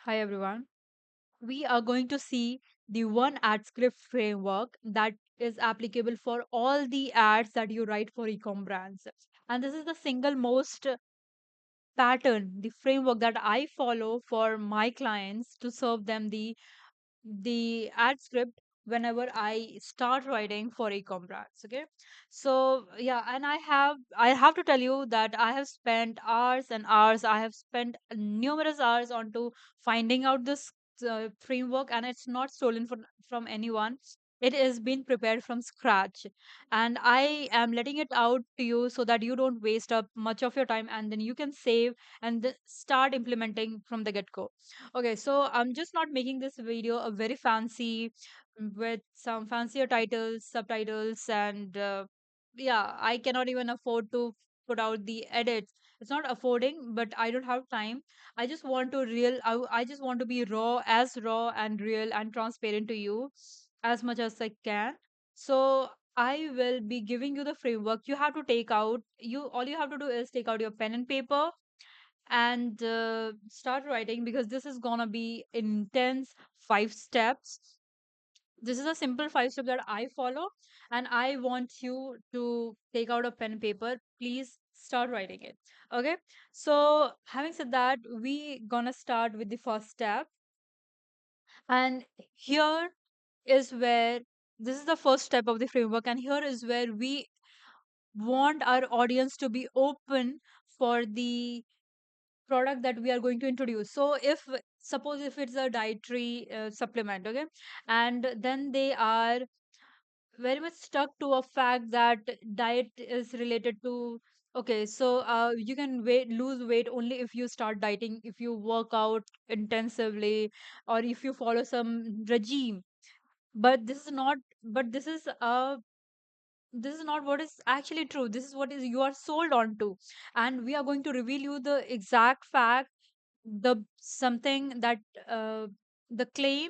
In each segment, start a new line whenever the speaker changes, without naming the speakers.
Hi everyone. We are going to see the one ad script framework that is applicable for all the ads that you write for ecom brands. And this is the single most pattern, the framework that I follow for my clients to serve them the ad script whenever I start writing for ecom brands. Okay. So yeah, and I have to tell you that I have spent hours and hours, I have spent numerous hours onto finding out this framework, and it's not stolen from anyone. It is being prepared from scratch, and I am letting it out to you so that you don't waste up much of your time, and then you can save and start implementing from the get go. Okay, so I'm just not making this video a very fancy with some fancier titles, subtitles, and yeah, I cannot even afford to put out the edits. It's not affording, but I don't have time. I just want to I just want to be raw and real and transparent to you as much as I can. So I will be giving you the framework. You have to take out you all you have to do is take out your pen and paper and start writing, because this is gonna be intense 5 steps. This is a simple 5 step that I follow, and I want you to take out a pen and paper. Please start writing it. Okay. So having said that, we gonna start with the first step, and here is where this is the first step of the framework, and here is where we want our audience to be open for the product that we are going to introduce. So if suppose if it's a dietary supplement, okay, and then they are very much stuck to a fact that diet is related to, okay, so you can lose weight only if you start dieting, if you work out intensively, or if you follow some regime. But this is not, but this is not what is actually true. This is what is you are sold on to, and we are going to reveal you the exact fact, the something that uh, the claim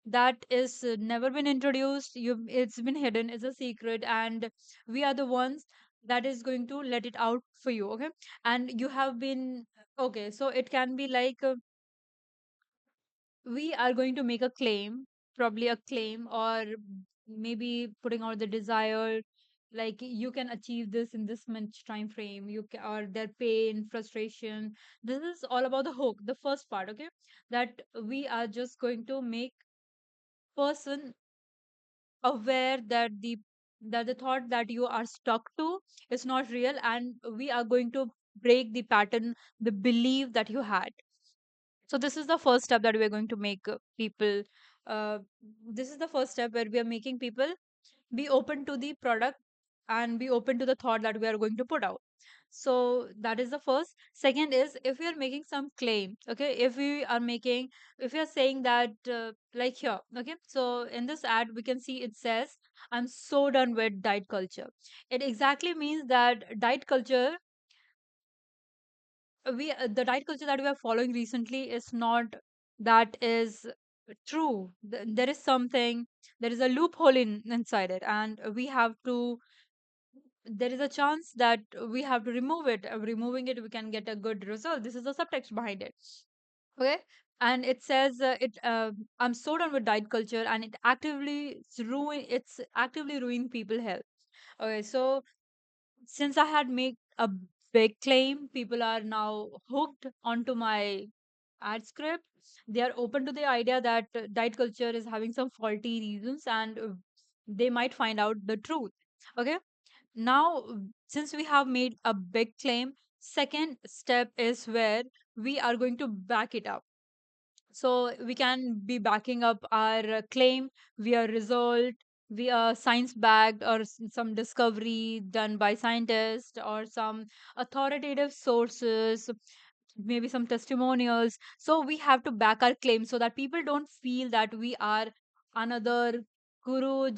that is never been introduced, it's been hidden, is a secret, and we are the ones that is going to let it out for you. Okay. And you have been, okay, so it can be like we are going to make a claim, probably a claim, or maybe putting out the desire, like you can achieve this in this much time frame, or their pain, frustration. This is all about the hook, the first part. Okay. That we are just going to make person aware that the thought that you are stuck to is not real, and we are going to break the pattern, the belief that you had. So this is the first step that we're going to make people. Uh, this is the first step where we are making people be open to the product and be open to the thought that we are going to put out. So that is the first. Second is, if we are making some claim, okay, if we are saying that, like here, okay, so in this ad we can see it says, I'm so done with diet culture. It exactly means that diet culture, the diet culture that we are following recently is not, that is true. There is something, there is a loophole inside it, and we have to, there is a chance that we have to remove it. Removing it, we can get a good result. This is the subtext behind it. Okay. And it says, I'm so done with diet culture, and it's actively ruining people health. Okay. So since I had made a big claim, people are now hooked onto my ad script. They are open to the idea that diet culture is having some faulty reasons, and they might find out the truth. Okay. Now, since we have made a big claim, second step is where we are going to back it up. So we can be backing up our claim via result, via science backed, or some discovery done by scientists, or some authoritative sources, maybe some testimonials. So we have to back our claim so that people don't feel that we are another guru,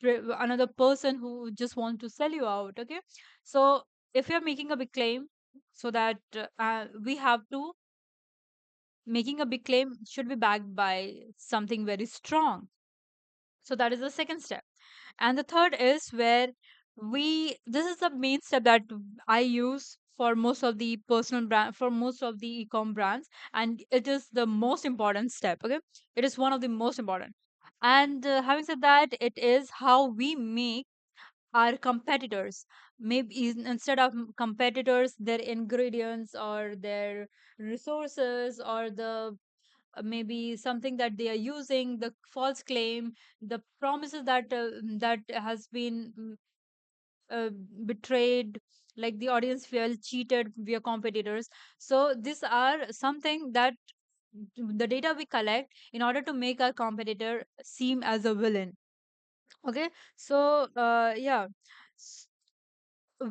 another person who just want to sell you out. Okay. So if you're making a big claim, so that we have to, making a big claim should be backed by something very strong. So that is the second step. And the third is where this is the main step that I use for most of the personal brand, for most of the e-com brands, and it is the most important step. Okay, it is one of the most important. And having said that, it is how we make our competitors, maybe instead of competitors, their ingredients or their resources, or the maybe something that they are using, the false claim, the promises that that has been uh, betrayed, like the audience feel cheated via competitors. So these are something that the data we collect in order to make our competitor seem as a villain. Okay, so yeah, S-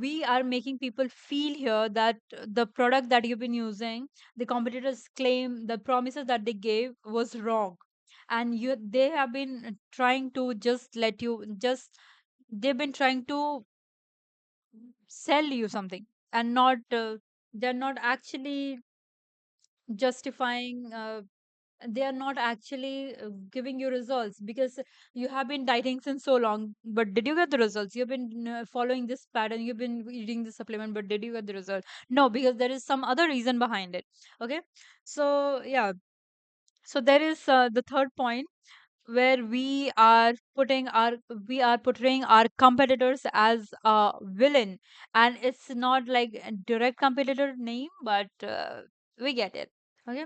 we are making people feel here that the product that you've been using, the competitors claim, the promises that they gave was wrong, and you they have been trying to just let you just they've been trying to sell you something, and not they're not actually justifying, they are not actually giving you results, because you have been dieting since so long, but did you get the results? You've been following this pattern, you've been eating the supplement, but did you get the result? No, because there is some other reason behind it. Okay, so yeah, so there is the third point, where we are portraying our competitors as a villain, and it's not like a direct competitor name, but we get it. Okay,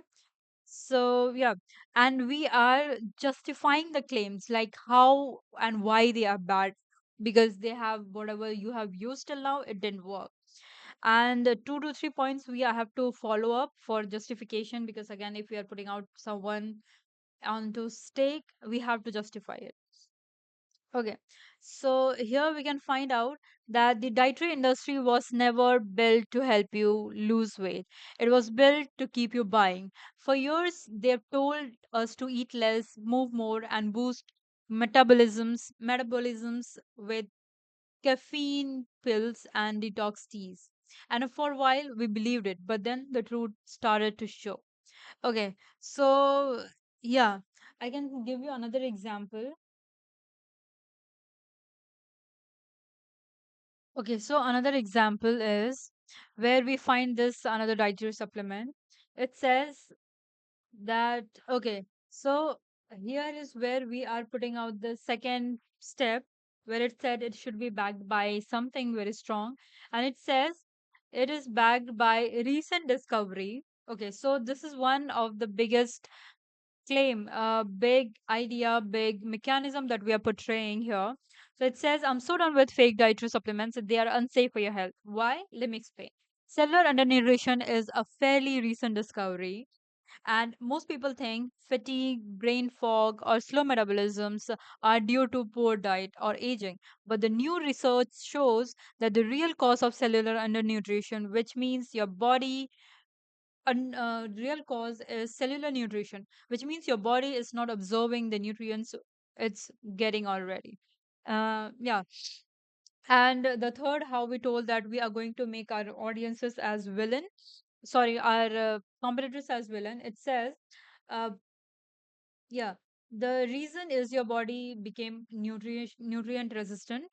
so yeah, and we are justifying the claims, like how and why they are bad, because they have whatever you have used till now, it didn't work. And 2 to 3 points we have to follow up for justification, because again, if we are putting out someone onto stake, we have to justify it. Okay, so here we can find out that the dietary industry was never built to help you lose weight. It was built to keep you buying. For years, they've told us to eat less, move more, and boost metabolisms with caffeine pills and detox teas. And for a while, we believed it, but then the truth started to show. Okay, so yeah, I can give you another example. Okay, so another example is where we find this another dietary supplement. It says that, okay, so here is where we are putting out the second step, where it said it should be backed by something very strong, and it says it is backed by recent discovery. Okay, so this is one of the biggest claim, a big idea, big mechanism that we are portraying here. So it says, I'm so done with fake dietary supplements. They are unsafe for your health. Why? Let me explain. Cellular undernutrition is a fairly recent discovery, and most people think fatigue, brain fog, or slow metabolisms are due to poor diet or aging. But the new research shows that the real cause of cellular undernutrition, which means your body real cause is cellular nutrition, which means your body is not absorbing the nutrients it's getting already. Yeah. And the third, how we told that we are going to make our audiences as villain, sorry, our competitors as villain. It says, uh, yeah, the reason is your body became nutrient resistant.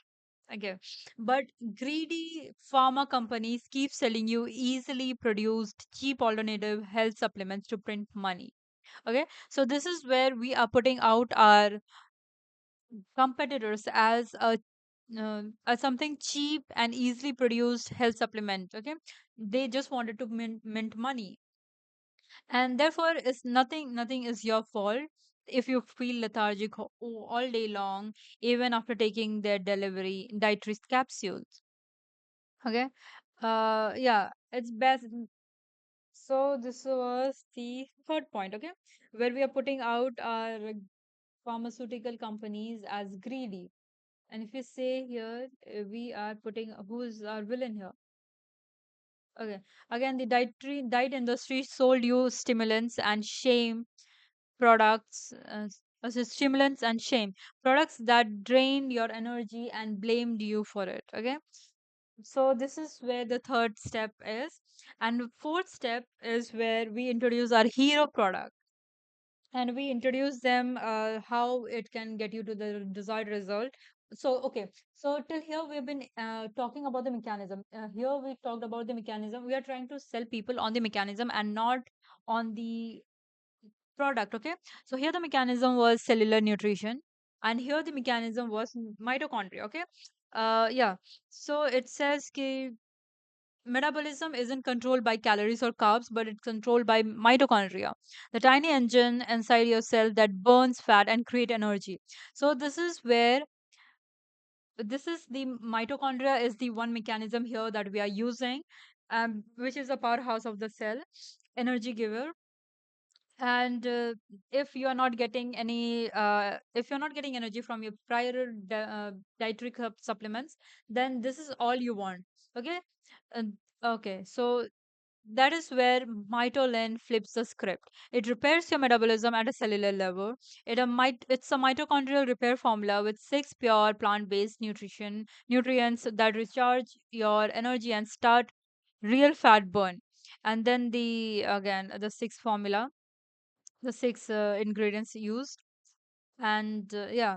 Okay, but greedy pharma companies keep selling you easily produced, cheap alternative health supplements to print money. Okay, so this is where we are putting out our competitors as something cheap and easily produced health supplement. Okay, they just wanted to mint money, and therefore it's nothing is your fault if you feel lethargic all day long, even after taking their delivery dietary capsules. Okay, yeah, it's best. So this was the third point. Okay, where we are putting out our pharmaceutical companies as greedy. And if you say here, we are putting who's our villain here? Okay, again, the diet industry sold you stimulants and shame products, stimulants and shame products that drained your energy and blamed you for it. Okay, so this is where the third step is, and the fourth step is where we introduce our hero product, and we introduce them how it can get you to the desired result. So okay, so till here we've been talking about the mechanism. Here we talked about the mechanism. We are trying to sell people on the mechanism and not on the product. Okay, so here the mechanism was cellular nutrition, and here the mechanism was mitochondria. Okay, yeah. So it says ki metabolism isn't controlled by calories or carbs, but it's controlled by mitochondria, the tiny engine inside your cell that burns fat and create energy. So this is the mitochondria is the one mechanism here that we are using, which is the powerhouse of the cell, energy giver. And if you are not getting any if you're not getting energy from your prior dietary supplements, then this is all you want. Okay. And okay, so that is where mitolin flips the script. It repairs your metabolism at a cellular level. It's a mitochondrial repair formula with six pure plant-based nutrients that recharge your energy and start real fat burn. And then the sixth formula, the six ingredients used. And yeah,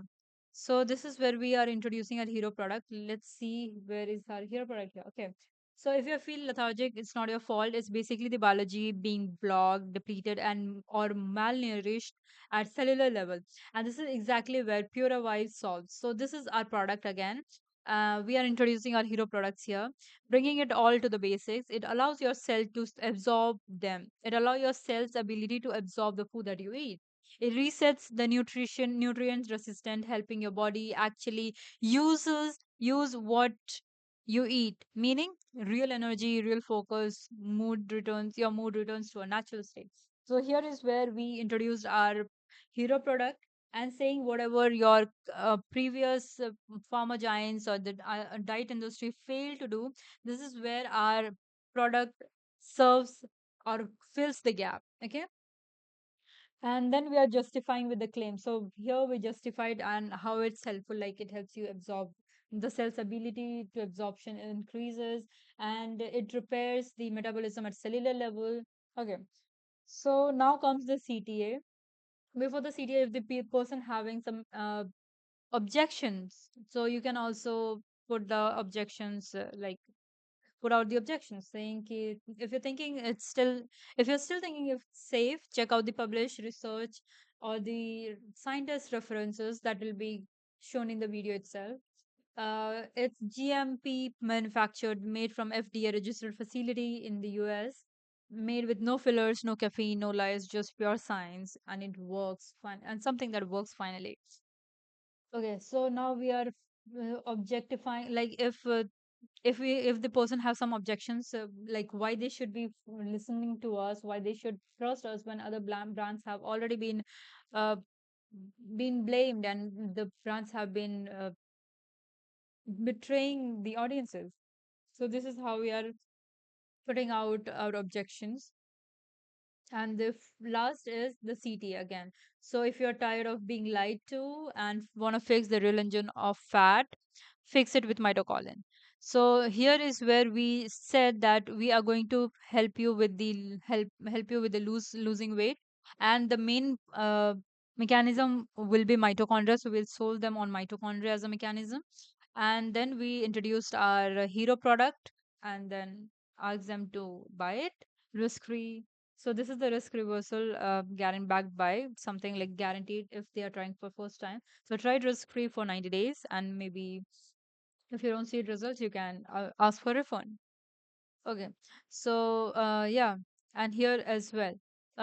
so this is where we are introducing our hero product. Let's see where is our hero product here. Okay, so if you feel lethargic, it's not your fault. It's basically the biology being blocked, depleted, and or malnourished at cellular level. And this is exactly where Pura Vibe solves. So this is our product again. We are introducing our hero products here, bringing it all to the basics. It allows your cell to absorb them. It allows your cell's ability to absorb the food that you eat. It resets the nutrients resistant, helping your body actually use what you eat, meaning real energy, real focus, your mood returns to a natural state. So here is where we introduced our hero product, and saying whatever your previous pharma giants or the diet industry failed to do, this is where our product serves or fills the gap. Okay, and then we are justifying with the claim. So here we justified and how it's helpful, like it helps you absorb, the cell's ability to absorption increases, and it repairs the metabolism at cellular level. Okay, so now comes the CTA. Before the CTA, if the person having some objections, so you can also put the objections, like put out the objections saying ki, if you're thinking it's still if you're still thinking it's safe, check out the published research or the scientist references that will be shown in the video itself. It's GMP manufactured, made from FDA registered facility in the US, made with no fillers, no caffeine, no lies, just pure science, and it works fine, and something that works finally. Okay, so now we are objectifying, like if the person has some objections, like why they should be listening to us, why they should trust us when other brands have already uh, been blamed, and the brands have been betraying the audiences. So this is how we are putting out our objections. And the last is the CT again. So if you're tired of being lied to and want to fix the real engine of fat, fix it with mitochondrion. So here is where we said that we are going to help you with the help you with the losing weight, and the main mechanism will be mitochondria. So we'll solve them on mitochondria as a mechanism, and then we introduced our hero product, and then asked them to buy it risk free. So this is the risk reversal, guaranteed backed by something like guaranteed if they are trying for first time. So try it risk free for 90 days, and maybe if you don't see results, you can ask for refund. Okay. So yeah, and here as well.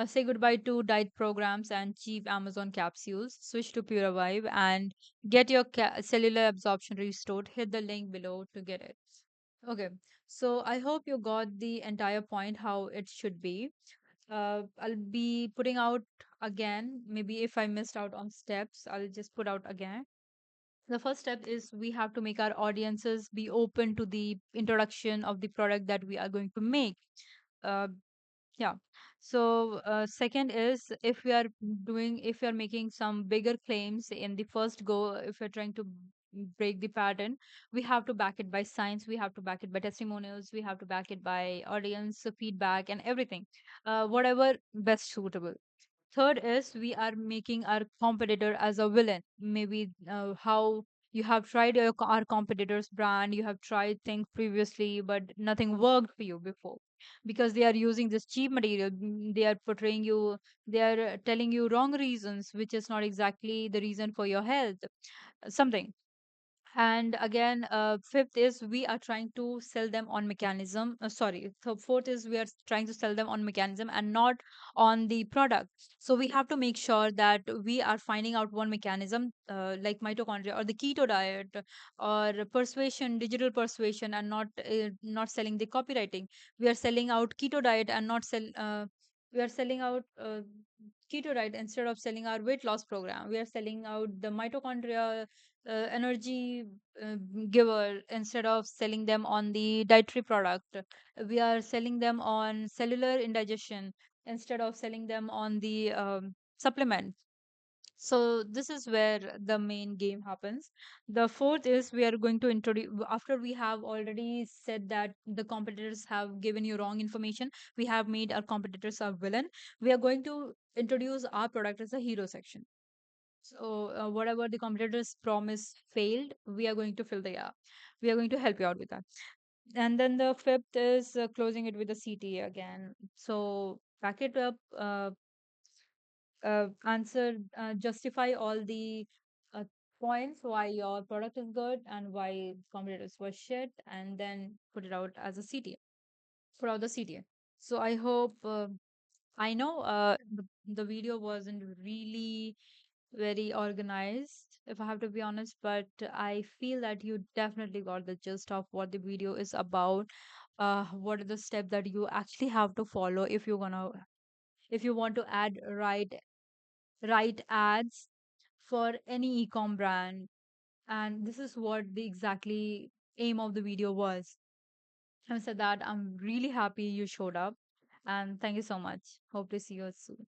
Say goodbye to diet programs and cheap Amazon capsules. Switch to Pura Vibe and get your cellular absorption restored. Hit the link below to get it. Okay. So I hope you got the entire point how it should be. I'll be putting out again. Maybe if I missed out on steps, I'll just put out again. The first step is we have to make our audiences be open to the introduction of the product that we are going to make. Uh, yeah. So second is if we are making some bigger claims in the first go, if we're trying to break the pattern, we have to back it by science, we have to back it by testimonials, we have to back it by audience feedback and everything, whatever best suitable. Third is we are making our competitor as a villain. Maybe how You have tried our competitors brand, you have tried things previously, but nothing worked for you before, because they are using this cheap material. They are portraying you, they are telling you wrong reasons, which is not exactly the reason for your health, something. And again, fifth is we are trying to sell them on mechanism, sorry, so fourth is we are trying to sell them on mechanism and not on the product. So we have to make sure that we are finding out one mechanism, like mitochondria or the keto diet or persuasion, digital persuasion, and not selling the copywriting. We are selling out keto diet and not sell we are selling out keto diet instead of selling our weight loss program. We are selling out the mitochondria energy uh, giver instead of selling them on the dietary product. We are selling them on cellular indigestion instead of selling them on the supplement. So this is where the main game happens. The fourth is we are going to introduce, after we have already said that the competitors have given you wrong information, we have made our competitors a villain. We are going to introduce our product as a hero section. So whatever the competitors promise failed, we are going to fill the gap. We are going to help you out with that. And then the fifth is closing it with the CTA again. So back it up, answer, justify all the uh, points why your product is good and why competitors were shit, and then put it out as a CTA. Put out the CTA. So I hope. I know the video wasn't really very organized, if I have to be honest, but I feel that you definitely got the gist of what the video is about. What are the steps that you actually have to follow if you want to add right ads for any e-com brand. And this is what the exactly aim of the video was. Having said that, I'm really happy you showed up, and thank you so much. Hope to see you soon.